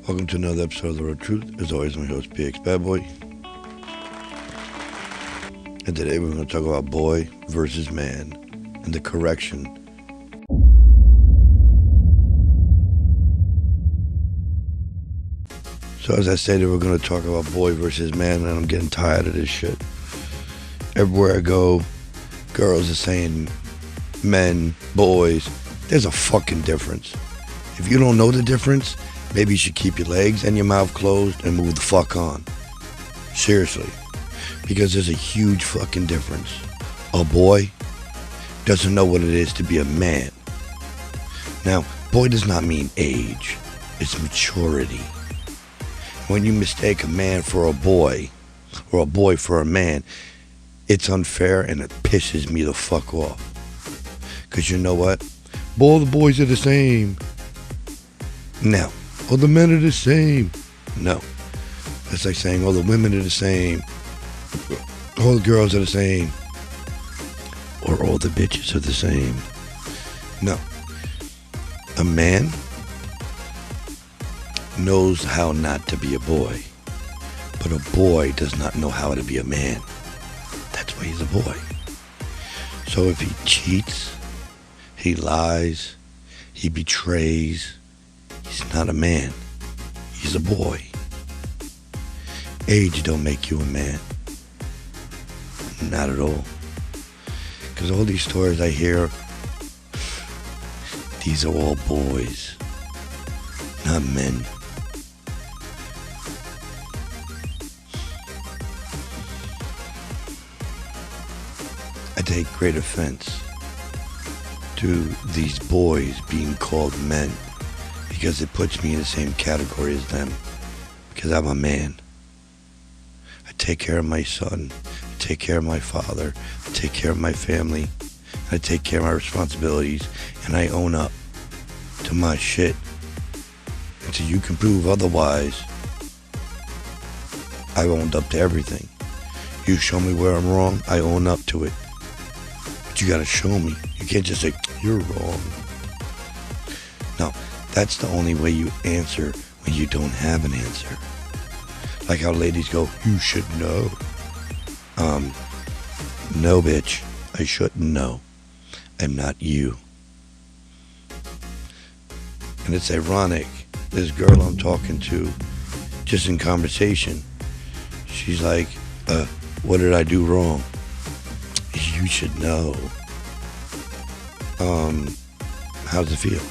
Welcome to another episode of The Road Truth. As always, I'm your host, PX Bad Boy. And today we're going to talk about boy versus man and the correction. So as I stated, we're going to talk about boy versus man, and I'm getting tired of this shit. Everywhere I go, girls are saying men, boys. There's a fucking difference. If you don't know the difference, maybe you should keep your legs and your mouth closed and move the fuck on. Seriously. Because there's a huge fucking difference. A boy doesn't know what it is to be a man. Now, boy does not mean age. It's maturity. When you mistake a man for a boy, or a boy for a man, it's unfair and it pisses me the fuck off. Because you know what? All the boys are the same. No. All the men are the same. No. That's like saying all the women are the same. All the girls are the same. Or all the bitches are the same. No. A man knows how not to be a boy. But a boy does not know how to be a man. That's why he's a boy. So if he cheats, he lies, he betrays, he's not a man. He's a boy. Age don't make you a man. Not at all. Because all these stories I hear, these are all boys, not men. I take great offense to these boys being called men because it puts me in the same category as them, because I'm a man. I take care of my son, I take care of my father, I take care of my family, I take care of my responsibilities, and I own up to my shit. Until you can prove otherwise, I've owned up to everything. You show me where I'm wrong, I own up to it. But you gotta show me. You can't just say, you're wrong. No, that's the only way you answer when you don't have an answer. Like how ladies go, you should know. No, bitch, I shouldn't know. I'm not you. And it's ironic, this girl I'm talking to, just in conversation, she's like, what did I do wrong? You should know. How does it feel?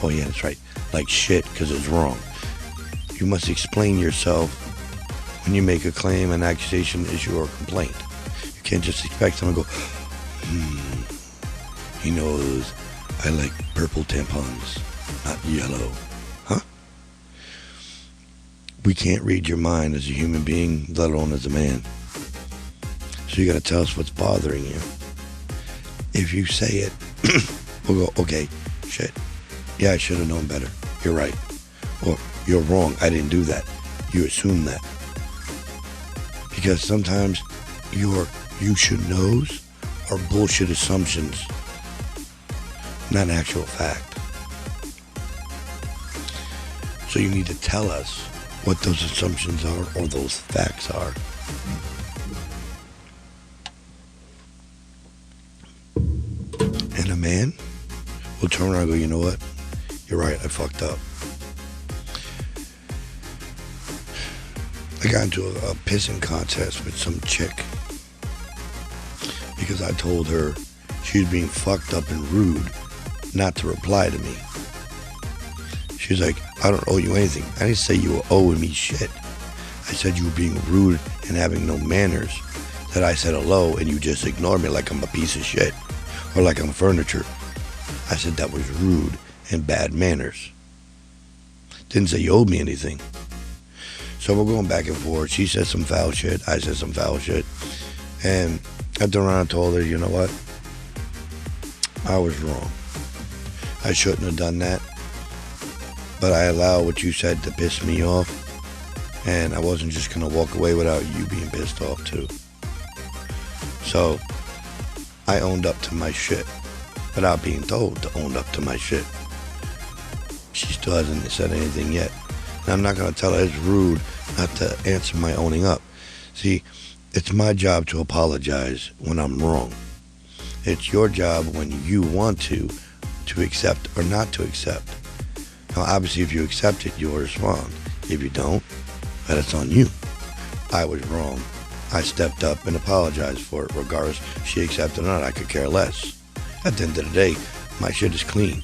Oh yeah, that's right. Like shit, because it's wrong. You must explain yourself when you make a claim. An accusation is your complaint. You can't just expect someone to go, he knows I like purple tampons, not yellow. Huh? We can't read your mind as a human being, let alone as a man. So you gotta tell us what's bothering you. If you say it, we'll go, okay, shit. Yeah, I should have known better. You're right. Or, you're wrong. I didn't do that. You assume that. Because sometimes your you should knows are bullshit assumptions, not actual fact. So you need to tell us what those assumptions are or those facts are. And a man will turn around and go, you know what? You're right, I fucked up. I got into a pissing contest with some chick because I told her she was being fucked up and rude not to reply to me. She's like, I don't owe you anything. I didn't say you were owing me shit. I said you were being rude and having no manners. That I said hello and you just ignored me like I'm a piece of shit or like I'm furniture. I said that was rude and bad manners. Didn't say you owed me anything. So we're going back and forth. She said some foul shit. I said some foul shit. And I turned around and told her, you know what? I was wrong. I shouldn't have done that. But I allowed what you said to piss me off. And I wasn't just going to walk away without you being pissed off too. So I owned up to my shit without being told to own up to my shit. She still hasn't said anything yet. And I'm not going to tell her it's rude not to answer my owning up. See, it's my job to apologize when I'm wrong. It's your job when you want to accept or not to accept. Now, obviously, if you accept it, you'll respond. If you don't, then it's on you. I was wrong. I stepped up and apologized for it. Regardless if she accepted it or not, I could care less. At the end of the day, my shit is clean.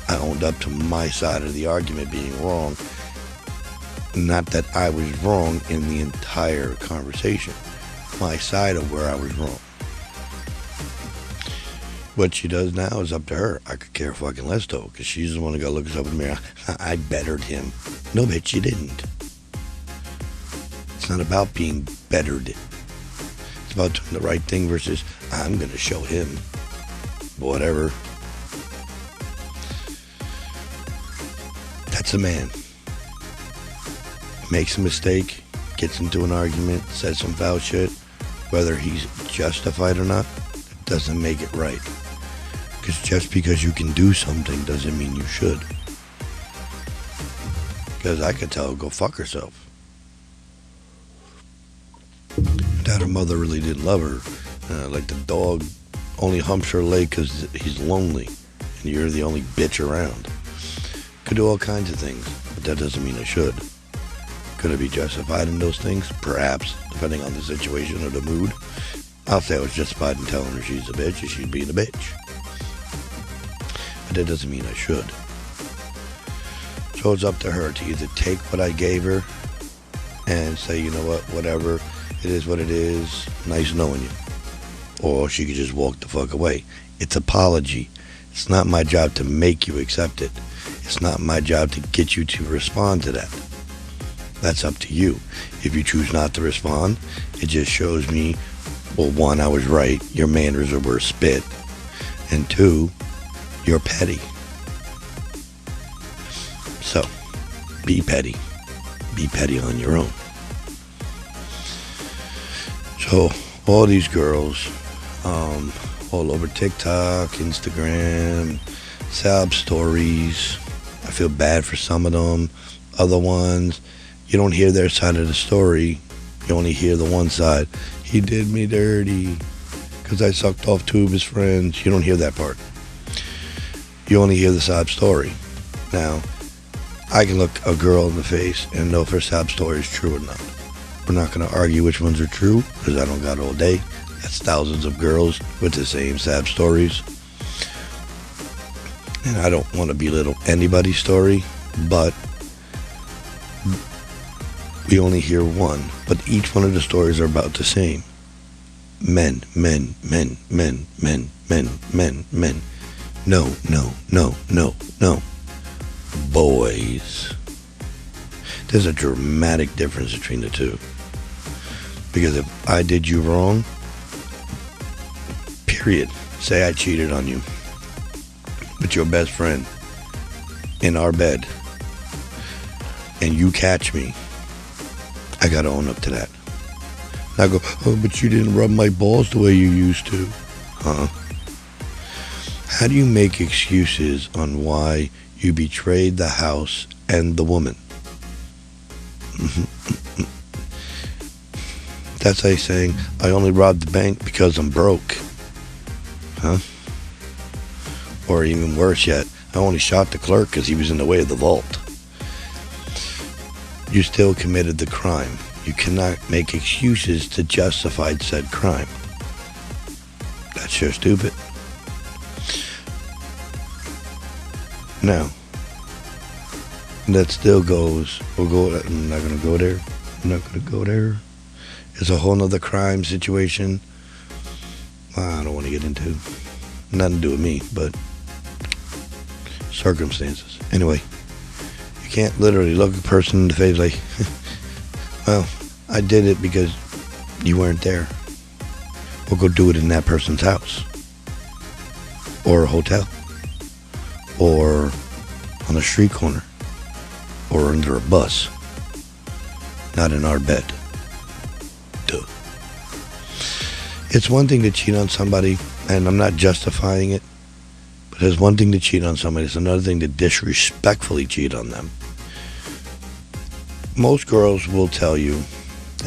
I owned up to my side of the argument being wrong. Not that I was wrong in the entire conversation. My side of where I was wrong. What she does now is up to her. I could care fucking less though, because she's the one who got to look herself in the mirror. I bettered him. No, bitch, you didn't. It's not about being bettered. It's about doing the right thing versus I'm going to show him. Whatever. That's a man. Makes a mistake, gets into an argument, says some foul shit. Whether he's justified or not, it doesn't make it right. Because just because you can do something doesn't mean you should. Because I could tell her go fuck herself. That her mother really didn't love her. Like the dog only humps her leg because he's lonely. And you're the only bitch around. Could do all kinds of things. But that doesn't mean I should. Could I be justified in those things? Perhaps, depending on the situation or the mood. I'll say I was justified in telling her she's a bitch and she's being a bitch. But that doesn't mean I should. So it's up to her to either take what I gave her and say, you know what, whatever, it is what it is, nice knowing you. Or she could just walk the fuck away. It's apology. It's not my job to make you accept it. It's not my job to get you to respond to that. That's up to you. If you choose not to respond, it just shows me, well, one, I was right. Your manners are worth spit. And two, you're petty. So, be petty. Be petty on your own. So, all these girls, all over TikTok, Instagram, sob stories. I feel bad for some of them. Other ones, you don't hear their side of the story. You only hear the one side. He did me dirty because I sucked off two of his friends. You don't hear that part. You only hear the sob story. Now, I can look a girl in the face and know if her sob story is true or not. We're not going to argue which ones are true because I don't got all day. That's thousands of girls with the same sob stories. And I don't want to belittle anybody's story, but we only hear one. But each one of the stories are about the same. Men, men, men, men, men, men, men, men. No, no, no, no, no. Boys. There's a dramatic difference between the two. Because if I did you wrong, period, say I cheated on you with your best friend in our bed, and you catch me, I gotta own up to that. And I go, oh, but you didn't rub my balls the way you used to. Huh? How do you make excuses on why you betrayed the house and the woman? That's like saying, I only robbed the bank because I'm broke. Huh? Or even worse yet, I only shot the clerk because he was in the way of the vault. You still committed the crime. You cannot make excuses to justify said crime. That's sure stupid. Now, that still goes, I'm not going to go there. I'm not going to go there. It's a whole nother crime situation I don't want to get into. Nothing to do with me, but circumstances. Anyway, you can't literally look a person in the face like, well, I did it because you weren't there. We'll go do it in that person's house. Or a hotel. Or on a street corner. Or under a bus. Not in our bed. Duh. It's one thing to cheat on somebody, and I'm not justifying it, but it's one thing to cheat on somebody. It's another thing to disrespectfully cheat on them. Most girls will tell you,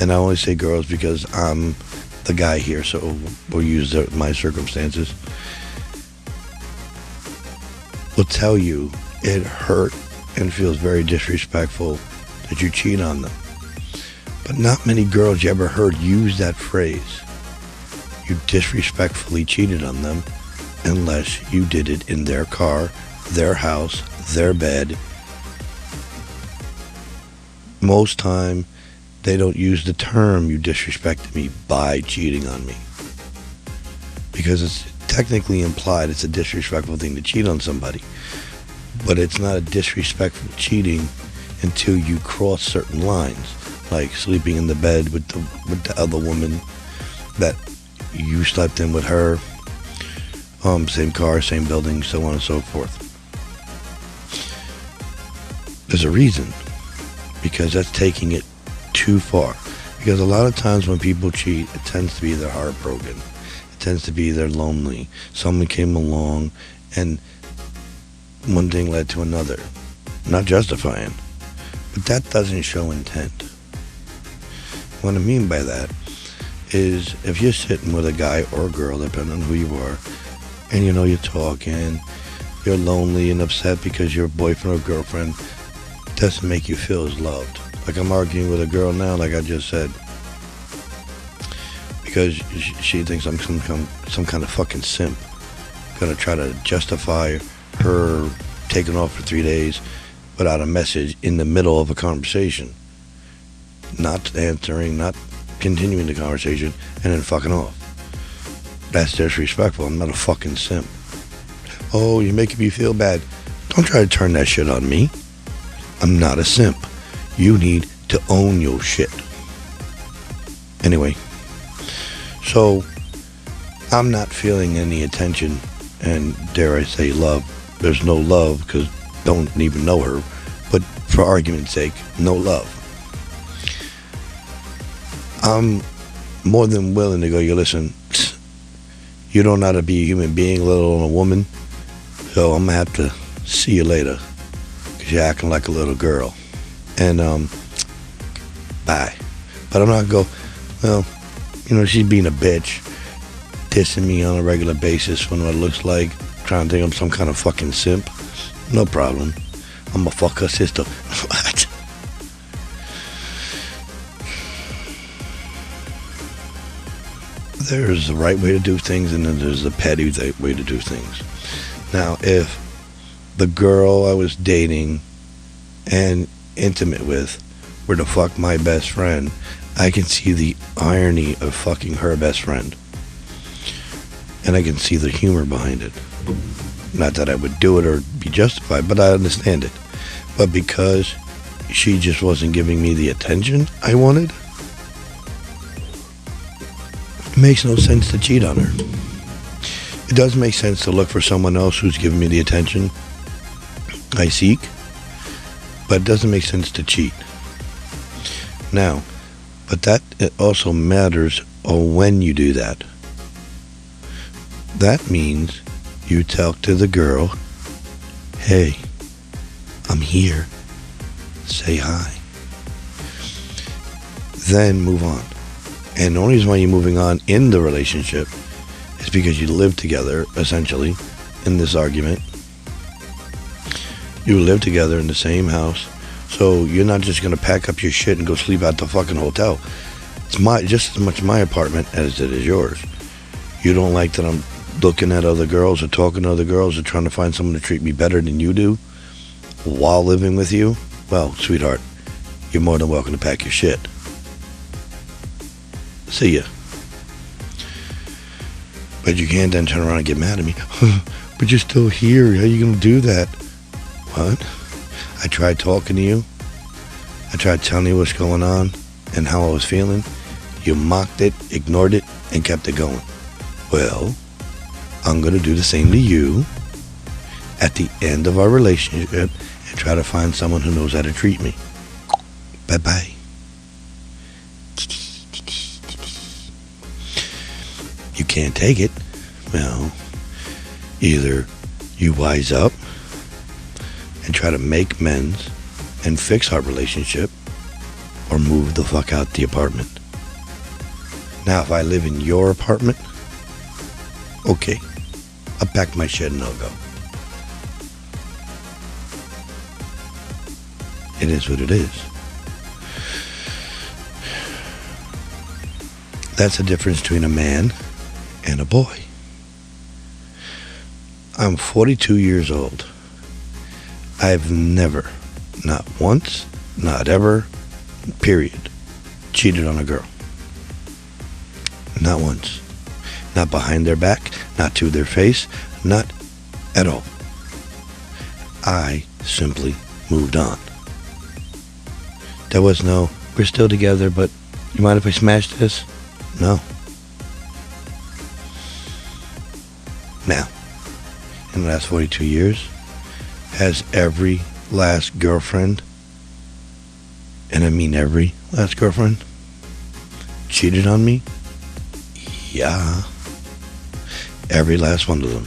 and I only say girls because I'm the guy here, so we'll use my circumstances, will tell you it hurt and feels very disrespectful that you cheat on them. But not many girls you ever heard use that phrase. You disrespectfully cheated on them unless you did it in their car, their house, their bed. Most time, they don't use the term you disrespected me by cheating on me. Because it's technically implied it's a disrespectful thing to cheat on somebody. But it's not a disrespectful cheating until you cross certain lines. Like sleeping in the bed with the other woman that you slept in with her. Same car, same building, so on and so forth. There's a reason. Because that's taking it too far. Because a lot of times when people cheat, it tends to be they're heartbroken. It tends to be they're lonely. Someone came along and one thing led to another. Not justifying. But that doesn't show intent. What I mean by that is if you're sitting with a guy or a girl, depending on who you are, and you know you're talking, you're lonely and upset because your boyfriend or girlfriend doesn't make you feel as loved. Like I'm arguing with a girl now, like I just said, because she thinks I'm some kind of fucking simp. Gonna try to justify her taking off for 3 days without a message in the middle of a conversation. Not answering, not continuing the conversation, and then fucking off. That's disrespectful. I'm not a fucking simp. Oh, you're making me feel bad. Don't try to turn that shit on me. I'm not a simp. You need to own your shit. Anyway, so I'm not feeling any attention and dare I say love. There's no love because don't even know her, but for argument's sake, no love. I'm more than willing to go, you listen, you don't know how to be a human being, let alone a woman, so I'm going to have to see you later because you're acting like a little girl. And, bye. But I'm not going to go, well, you know, she's being a bitch, dissing me on a regular basis when it looks like trying to think I'm some kind of fucking simp. No problem. I'm going to fuck her sister. What? There's the right way to do things, and then there's the petty way to do things. Now, if the girl I was dating and intimate with were to fuck my best friend, I can see the irony of fucking her best friend. And I can see the humor behind it. Not that I would do it or be justified, but I understand it. But because she just wasn't giving me the attention I wanted, it makes no sense to cheat on her. It does make sense to look for someone else who's giving me the attention I seek, but it doesn't make sense to cheat. Now, but that it also matters when you do that. That means you talk to the girl, hey, I'm here, say hi. Then move on. And the only reason why you're moving on in the relationship is because you live together, essentially, in this argument. You live together in the same house, so you're not just going to pack up your shit and go sleep at the fucking hotel. It's just as much my apartment as it is yours. You don't like that I'm looking at other girls or talking to other girls or trying to find someone to treat me better than you do while living with you? Well, sweetheart, you're more than welcome to pack your shit. See ya. But you can't then turn around and get mad at me. But you're still here. How are you going to do that? What? I tried talking to you. I tried telling you what's going on and how I was feeling. You mocked it, ignored it, and kept it going. Well, I'm going to do the same to you at the end of our relationship and try to find someone who knows how to treat me. Bye-bye. You can't take it. Well, either you wise up and try to make amends and fix our relationship, or move the fuck out the apartment. Now, if I live in your apartment, okay, I'll pack my shit and I'll go. It is what it is. That's the difference between a man and a boy. I'm 42 years old. I've never, not once, not ever, period, cheated on a girl. Not once. Not behind their back, not to their face, not at all. I simply moved on. There was no, we're still together, but you mind if I smash this? No. Now, in the last 42 years, has every last girlfriend, and I mean every last girlfriend, cheated on me? Yeah. Every last one of them.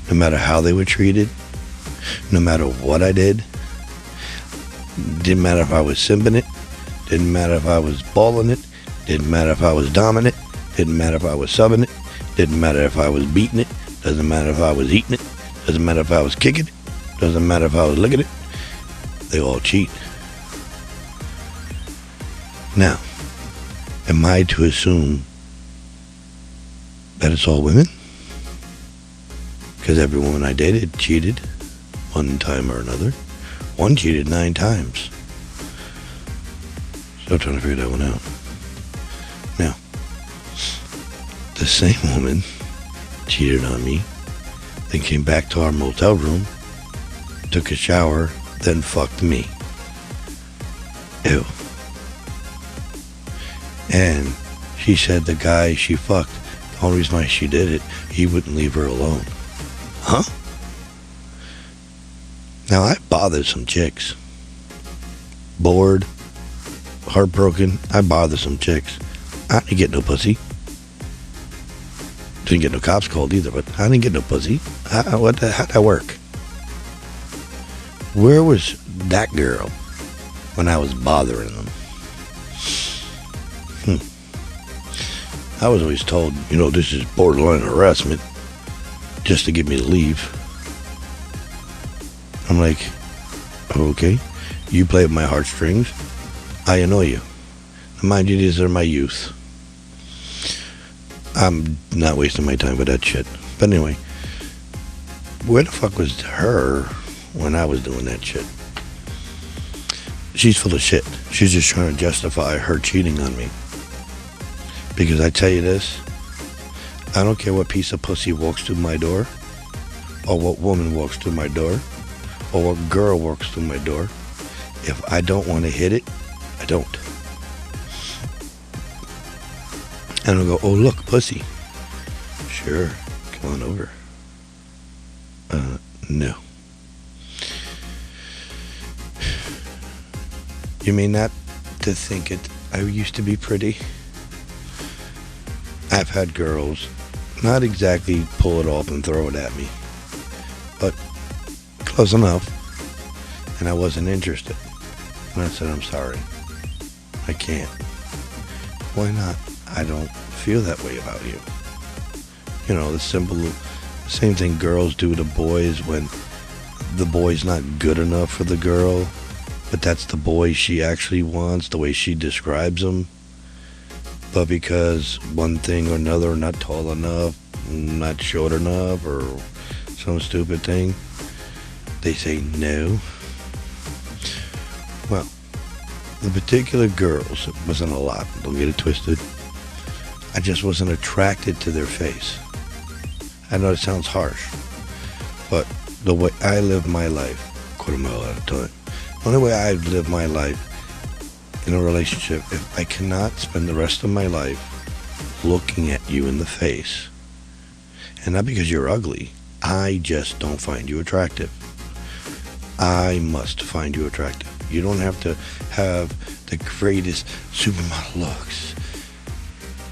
No matter how they were treated, no matter what I did, didn't matter if I was simping it, didn't matter if I was balling it, didn't matter if I was dominant, didn't matter if I was subbing it, didn't matter if I was beating it, doesn't matter if I was eating it, doesn't matter if I was kicking it, doesn't matter if I was licking it, they all cheat. Now, am I to assume that it's all women? Because every woman I dated cheated one time or another. One cheated 9 times. Still trying to figure that one out. Now, the same woman cheated on me, then came back to our motel room, took a shower, then fucked me. Ew. And she said the guy she fucked, the only reason why she did it, he wouldn't leave her alone. Huh? Now, I bothered some chicks. Bored, heartbroken, I bothered some chicks. I didn't get no pussy. Didn't get no cops called either, but I didn't get no pussy. How'd that work? Where was that girl when I was bothering them? I was always told, this is borderline harassment, just to get me to leave. I'm like, okay, you play with my heartstrings, I annoy you. Mind you, these are my youth. I'm not wasting my time with that shit. But anyway, where the fuck was her when I was doing that shit? She's full of shit. She's just trying to justify her cheating on me. Because I tell you this, I don't care what piece of pussy walks through my door, or what woman walks through my door, or what girl walks through my door. If I don't want to hit it, I don't. And I'll go, oh look, pussy. Sure, come on over. No. You mean not to think it, I used to be pretty? I've had girls not exactly pull it off and throw it at me, but close enough, and I wasn't interested. And I said, I'm sorry, I can't. Why not? I don't feel that way about you. The same thing girls do to boys when the boy's not good enough for the girl, but that's the boy she actually wants, the way she describes him. But because one thing or another, not tall enough, not short enough, or some stupid thing, they say no. Well, the particular girls, it wasn't a lot, don't get it twisted. I just wasn't attracted to their face. I know it sounds harsh, but the way I live my life, quarter mile at a time, the only way I live my life in a relationship, if I cannot spend the rest of my life looking at you in the face, and not because you're ugly, I just don't find you attractive. I must find you attractive. You don't have to have the greatest supermodel looks.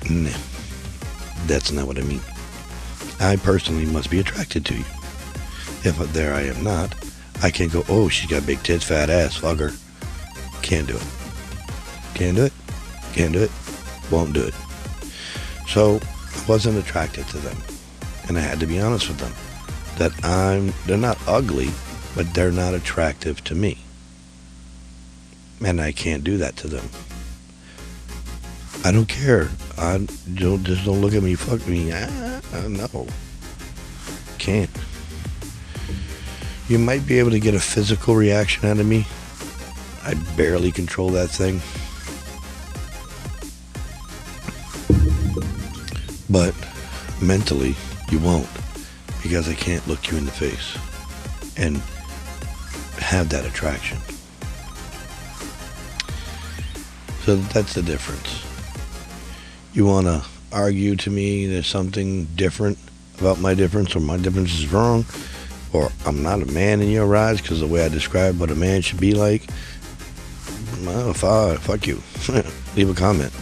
No, that's not what I mean. I personally must be attracted to you. If there I am not, I can't go, oh, she's got big tits, fat ass, fuck her. Can't do it. Can't do it. Can't do it. Won't do it. So I wasn't attracted to them. And I had to be honest with them. That they're not ugly, but they're not attractive to me. And I can't do that to them. I don't care. Just don't look at me, fuck me. No. Can't. You might be able to get a physical reaction out of me. I barely control that thing. But mentally, you won't, because I can't look you in the face and have that attraction. So that's the difference. You want to argue to me there's something different about my difference, or my difference is wrong, or I'm not a man in your eyes because the way I describe what a man should be like, well, fuck you. Leave a comment.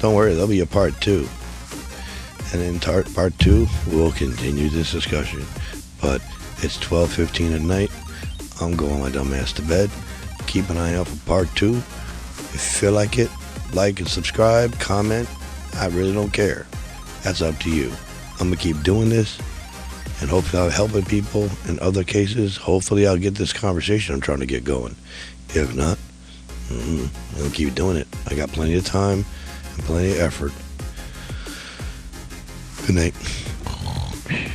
Don't worry, there'll be a part 2. And in part 2, we'll continue this discussion. But it's 12:15 at night. I'm going my dumb ass to bed. Keep an eye out for part 2. If you feel like it, like and subscribe, comment. I really don't care. That's up to you. I'm going to keep doing this, and hopefully I'll helping people in other cases. Hopefully I'll get this conversation I'm trying to get going. If not, I'll keep doing it. I got plenty of time and plenty of effort. Good night. Peace.